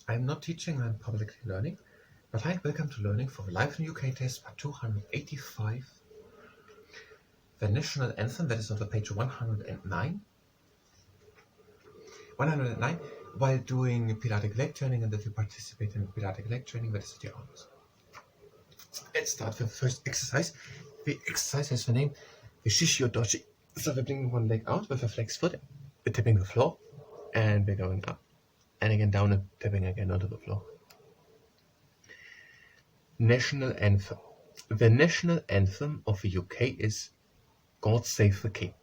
I'm not teaching, I'm publicly learning. But hi, welcome to Learning for the Live in UK test part 285. The national anthem, that is on the page 109. 109, while doing Pilatic leg training, and if you participate in Pilatic leg training, that is at your honors. Let's start with the first exercise. The exercise has the name Shishio Doji. So we're bringing one leg out with a flexed foot, we're tipping the floor, and we're going up, and again down and tipping again onto the floor. National anthem. The national anthem of the UK is God Save the King.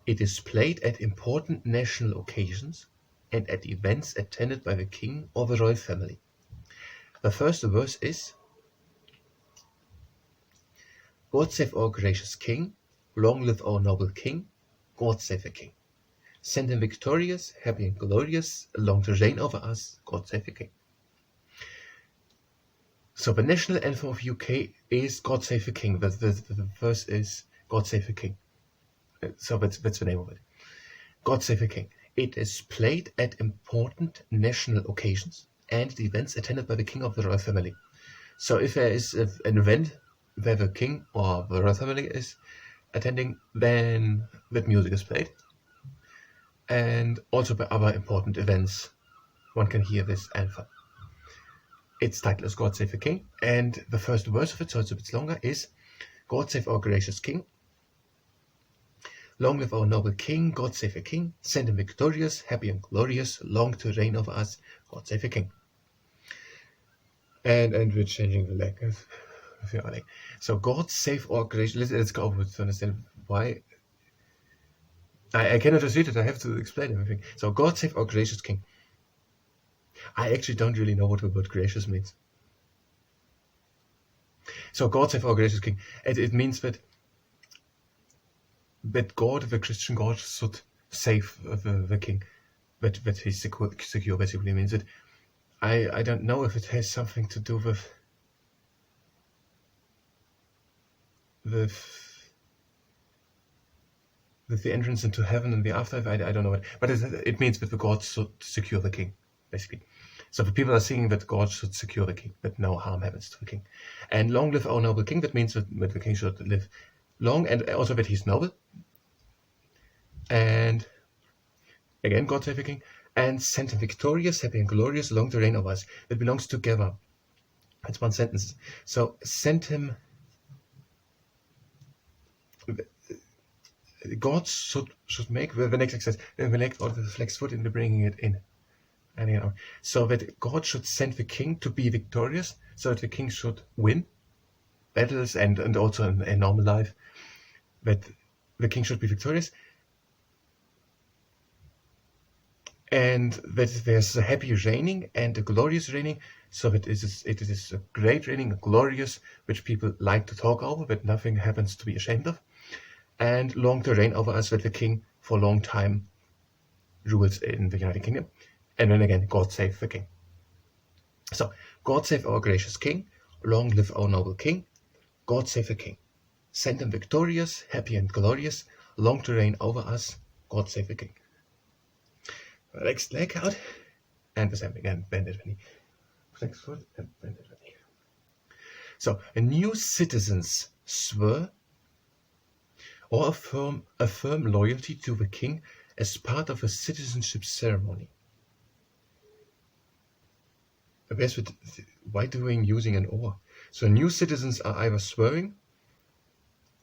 It is played at important national occasions and at events attended by the King or the royal family. The first verse is God save our gracious King, long live our noble King, God save the King. Send him victorious, happy and glorious, long to reign over us, God save the King. So the national anthem of UK is God Save the King. The verse is God Save the King. So that's the name of it. God Save the King. It is played at important national occasions and events attended by the King of the royal family. So if there is an event where the King or the royal family is attending, then that music is played. And also by other important events, one can hear this anthem. Its title is God Save the King, and the first verse of it, so it's a bit longer, is God save our gracious King. Long live our noble King, God save the King. Send him victorious, happy and glorious, long to reign over us, God save the King. And we're changing the leg. So God save our gracious. Let's go over to understand why. I cannot just read it. I have to explain everything. So God save our gracious King. I actually don't really know what the word gracious means. So God save our gracious King. It means that God, the Christian God, should save the King. That he's secure basically means that I don't know if it has something to do with the entrance into heaven and the afterlife. I don't know it, but it means that the God should secure the King, basically. So the people are singing that God should secure the King, that no harm happens to the King. And long live our noble King, that means that the King should live long, and also that he's noble. And again, God save the King. And send him victorious, happy and glorious, long to reign over us. That belongs together. That's one sentence. So send him. God should make the next exercise. The leg out of the flexed foot and bringing it in. And so that God should send the King to be victorious, so that the King should win battles and also in a normal life, that the King should be victorious, and that there's a happy reigning and a glorious reigning, so that it is a great reigning, a glorious, which people like to talk over, but nothing happens to be ashamed of, and long to reign over us, that the King for a long time rules in the United Kingdom. And then again, God save the King. So, God save our gracious King, long live our noble King, God save the King. Send him victorious, happy and glorious, long to reign over us, God save the King. Next leg out, and the same again, bended knee. Flex foot and bended knee. So, a new citizens swear or affirm loyalty to the King as part of a citizenship ceremony. Why using an or? So new citizens are either swearing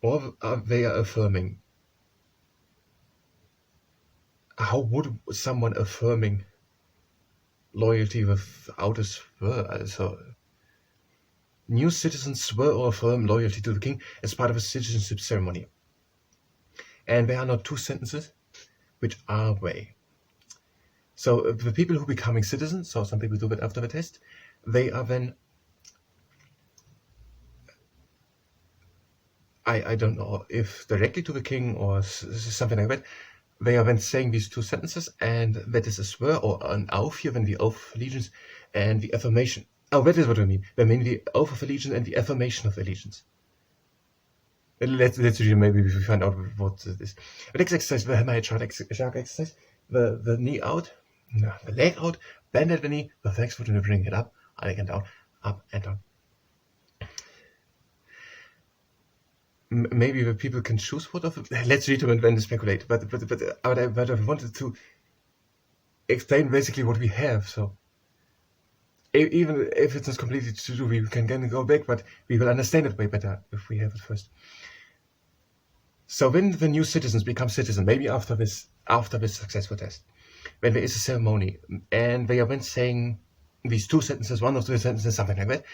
or they are affirming. How would someone affirming loyalty without a swear? So new citizens swear or affirm loyalty to the King as part of a citizenship ceremony. And there are not two sentences. Which are they? So the people who are becoming citizens, so some people do that after the test, they are then, I don't know if directly to the King or something like that, they are then saying these two sentences, and that is a swear or an oath here, then the oath of allegiance and the affirmation. Oh, that is what I mean. I mean the oath of allegiance and the affirmation of allegiance. Let's read, maybe we find out what it is. The next exercise, the hammerhead shark exercise, the knee out, the leg out, bended the knee, the flex foot, and we bring it up and down, up and down. Maybe the people can choose what of it. Let's read them and then speculate. But I wanted to explain basically what we have. So even if it's not completely true, we can go back, but we will understand it way better if we have it first. So when the new citizens become citizen, maybe after this successful test, when there is a ceremony and they are then saying these two sentences, one of the sentences, something like that,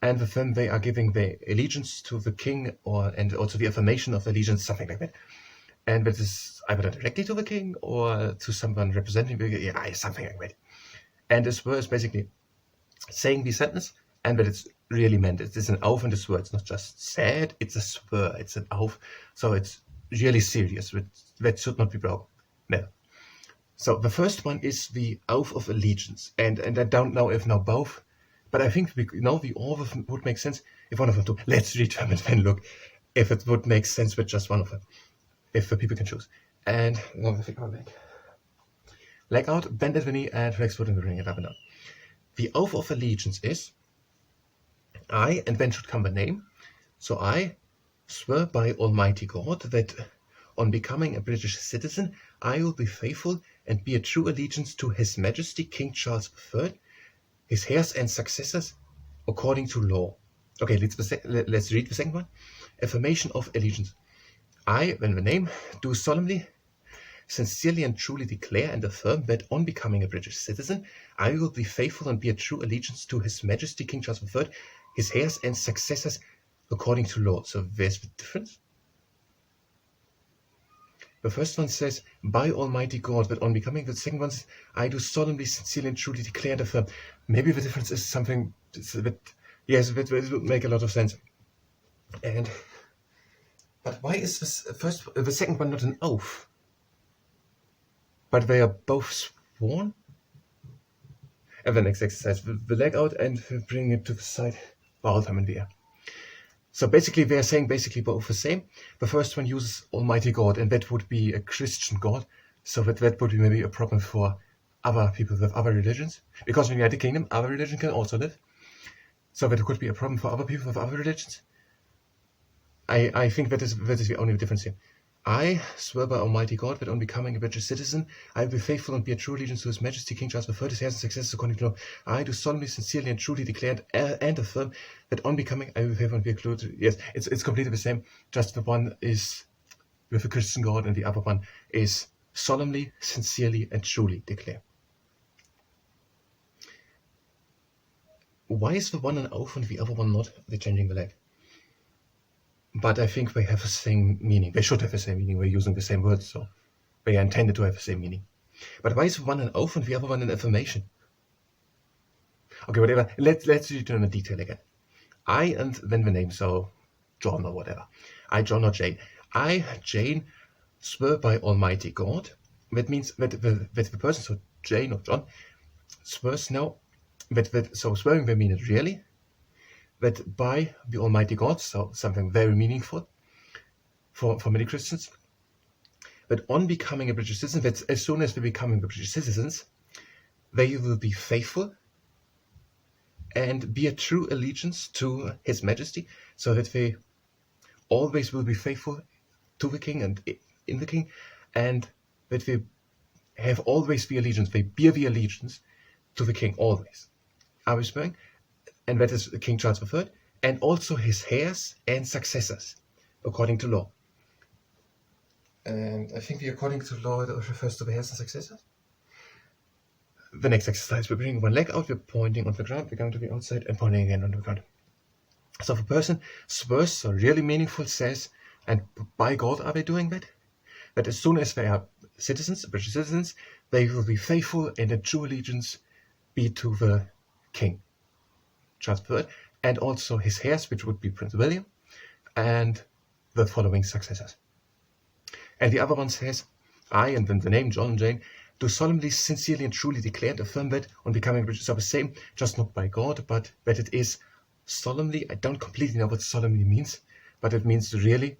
and with them they are giving their allegiance to the king, and also the affirmation of allegiance, something like that. And that is either directly to the king or to someone representing the king, something like that. And this word is basically saying the sentence, and that it's really meant. It is an oath in this word. It's not just said, it's a swear, it's an oath. So it's really serious. That should not be broken. No. So the first one is the oath of allegiance. And I don't know if now both, but I think the oath would make sense if one of them do. Let's read them and then look if it would make sense with just one of them, if the people can choose. And now I think I'll leg out, bend at the knee, and flex foot and bring it up and down. The oath of allegiance is I, and then should come the name. So I swear by Almighty God that on becoming a British citizen, I will be faithful and bear true allegiance to His Majesty King Charles III, his heirs and successors, according to law. Okay, let's read the second one. Affirmation of allegiance. I, when the name, do solemnly, sincerely and truly declare and affirm that on becoming a British citizen, I will be faithful and bear true allegiance to His Majesty King Charles III, his heirs and successors, according to law. So there's the difference. The first one says, by Almighty God, but on becoming, the second one says, I do solemnly, sincerely and truly declare and affirm. Maybe the difference is something that would make a lot of sense. But why is the second one not an oath? But they are both sworn? And the next exercise, the leg out and bring it to the side, while I'm in the air. So basically, they are saying both the same. The first one uses Almighty God, and that would be a Christian God. So that would be maybe a problem for other people with other religions. Because in the United Kingdom, other religion can also live. So that could be a problem for other people with other religions. I think that is the only difference here. I swear by Almighty God that on becoming a British citizen, I will be faithful and bear true allegiance to His Majesty King Charles III, his heirs and successors according to law. I do solemnly, sincerely and truly declare and affirm that on becoming, I will be faithful and bear true. Yes, it's completely the same. Just the one is with a Christian God and the other one is solemnly, sincerely and truly declare. Why is the one an oath and the other one not? They're changing the leg. But I think they have the same meaning. They should have the same meaning. We're using the same words, so they are intended to have the same meaning. But why is one an oath and the other one an affirmation? Okay, whatever. Let's read it in detail again. I, and then the name, so John or whatever. I, John or Jane. I, Jane, swear by Almighty God. That means that the person, so Jane or John, swears now. So swearing, they mean it really. That by the Almighty God, so something very meaningful for many Christians, that on becoming a British citizen, that as soon as they're becoming British citizens, they will be faithful and bear true allegiance to His Majesty, so that they always will be faithful to the King and in the King, and that they have always the allegiance, they bear the allegiance to the King always. Are we swearing? And that is King Charles III, and also his heirs and successors, according to law. And I think the according to law refers to the heirs and successors. The next exercise, we're bringing one leg out, we're pointing on the ground, we're going to the outside and pointing again on the ground. So if a person swears, so really meaningful, says, and by God are they doing that? That as soon as they are citizens, British citizens, they will be faithful and in true allegiance be to the King Charles III, and also his heirs, which would be Prince William, and the following successors. And the other one says, I, and then the name John and Jane, do solemnly, sincerely and truly declare and affirm that on becoming British, so the same, just not by God, but that it is solemnly. I don't completely know what solemnly means, but it means really,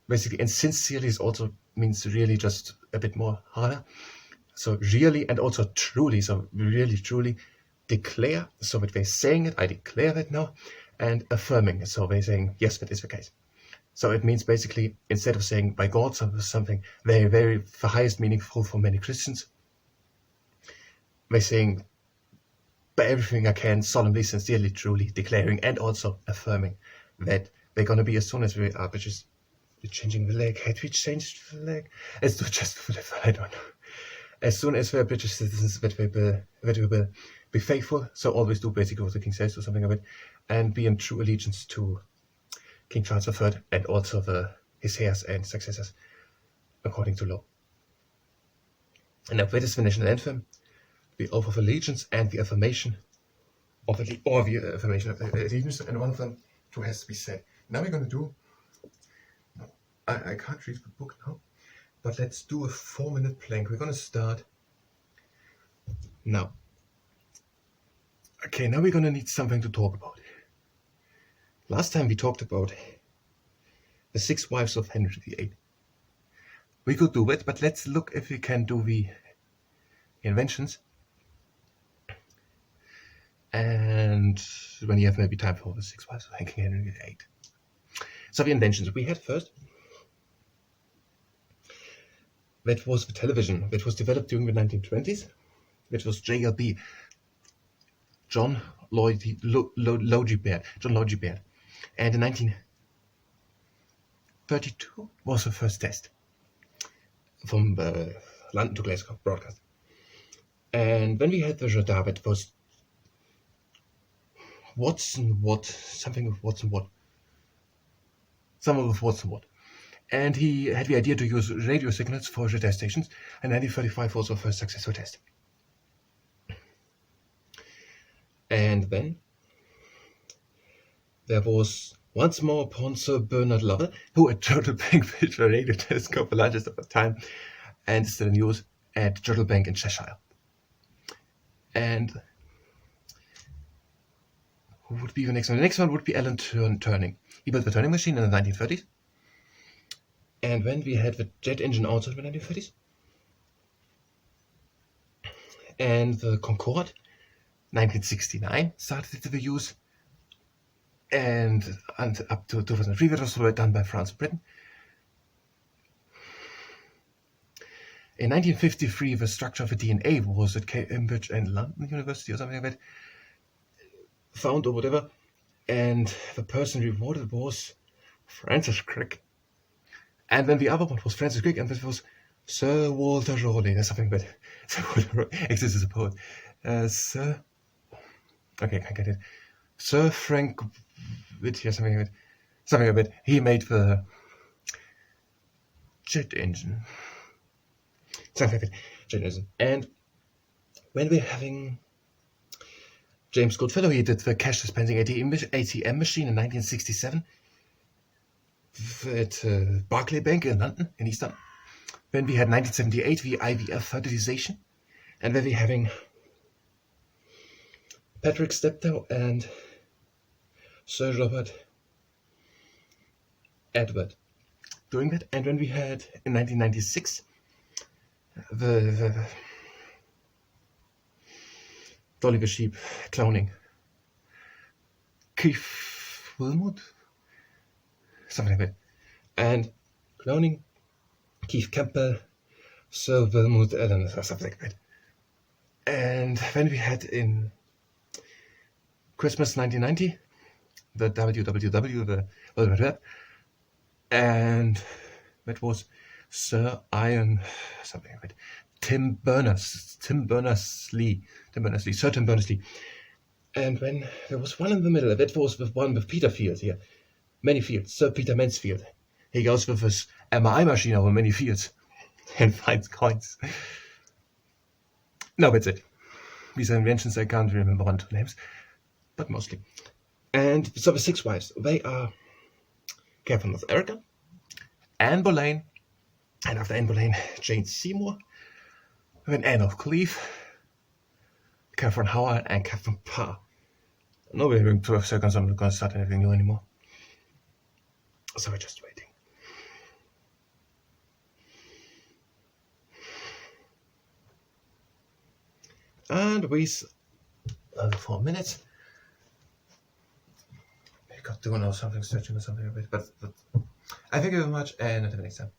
basically, and sincerely is also means really just a bit more harder. So really and also truly, so really truly declare, so that they're saying it, I declare that now, and affirming, so they're saying, yes, that is the case. So it means basically, instead of saying by God, something very, very the highest meaningful for many Christians, they're saying by everything I can, solemnly, sincerely, truly declaring and also affirming that they're going to be, as soon as we are, which is changing the leg. Had we changed the leg? It's just I don't know. As soon as we're British citizens, that we will be faithful, so always do basically what the king says or something of it, and be in true allegiance to King Charles III and also his heirs and successors according to law. And now that is the national anthem, the oath of allegiance and the affirmation of allegiance, and one of them too has to be said. Now we're going to do, I can't read the book now, but let's do a 4-minute plank. We're going to start now. Okay, now we're going to need something to talk about. Last time we talked about the 6 wives of Henry VIII. We could do it, but let's look if we can do the inventions. And when you have maybe time for the 6 wives of King Henry VIII. So the inventions we had first, that was the television, that was developed during the 1920s, which was JLB, John Logie Baird. And in 1932 was the first test from London to Glasgow broadcast. And when we had the radar, it was Watson Watt. And he had the idea to use radio signals for radar stations, and 1935 was the first successful test. And then there was once more upon Sir Bernard Lovell, who at Turtle Bank built a radio telescope, the largest of the time, and still in use at Turtle Bank in Cheshire. And who would be the next one? The next one would be Alan Turing. He built the Turing machine in the 1930s. And when we had the jet engine also in the 1930s. And the Concorde, 1969, started the use. And up to 2003, that was done by France and Britain. In 1953, the structure of the DNA was at Cambridge and London University or something like that, found or whatever. And the person rewarded was Francis Crick. And then the other one was Francis Crick, and this was Sir Walter Raleigh. There's something about Sir Walter Raleigh exists as a poet. Okay, I can't get it. Sir Frank Whittier, something like that. He made the jet engine. Something like that. Jet engine. And when we're having James Goodfellow, he did the cash dispensing ATM machine in 1967 at Barclay Bank in London, in East London. When we had 1978 the IVF fertilization, and then we're having Patrick Steptoe and Sir Robert Edward doing that. And when we had in 1996 the Dolly the Sheep cloning, Keith Wilmot, something like that, and cloning Keith Campbell, Sir Wilmot Allen, or something like that. And when we had in Christmas 1990 the WWW, the World Wide Web, and that was Sir Iron, something like that, Sir Tim Berners-Lee. And when there was one in the middle, that was the one with Peter Field here, many fields, Sir Peter Mansfield. He goes with his MRI machine over many fields and finds coins. No, that's it. These are inventions, I can't remember 1, 2 names, but mostly. And so the 6 wives, they are Catherine of Aragon, Anne Boleyn, and after Anne Boleyn, Jane Seymour, then Anne of Cleves, Catherine Howard, and Catherine Parr. No, we're doing 12 seconds, I'm not going to start anything new anymore. So we're just waiting. And we another 4 minutes. I got to know something, stretching or something a bit, but I thank you very much, and until next time.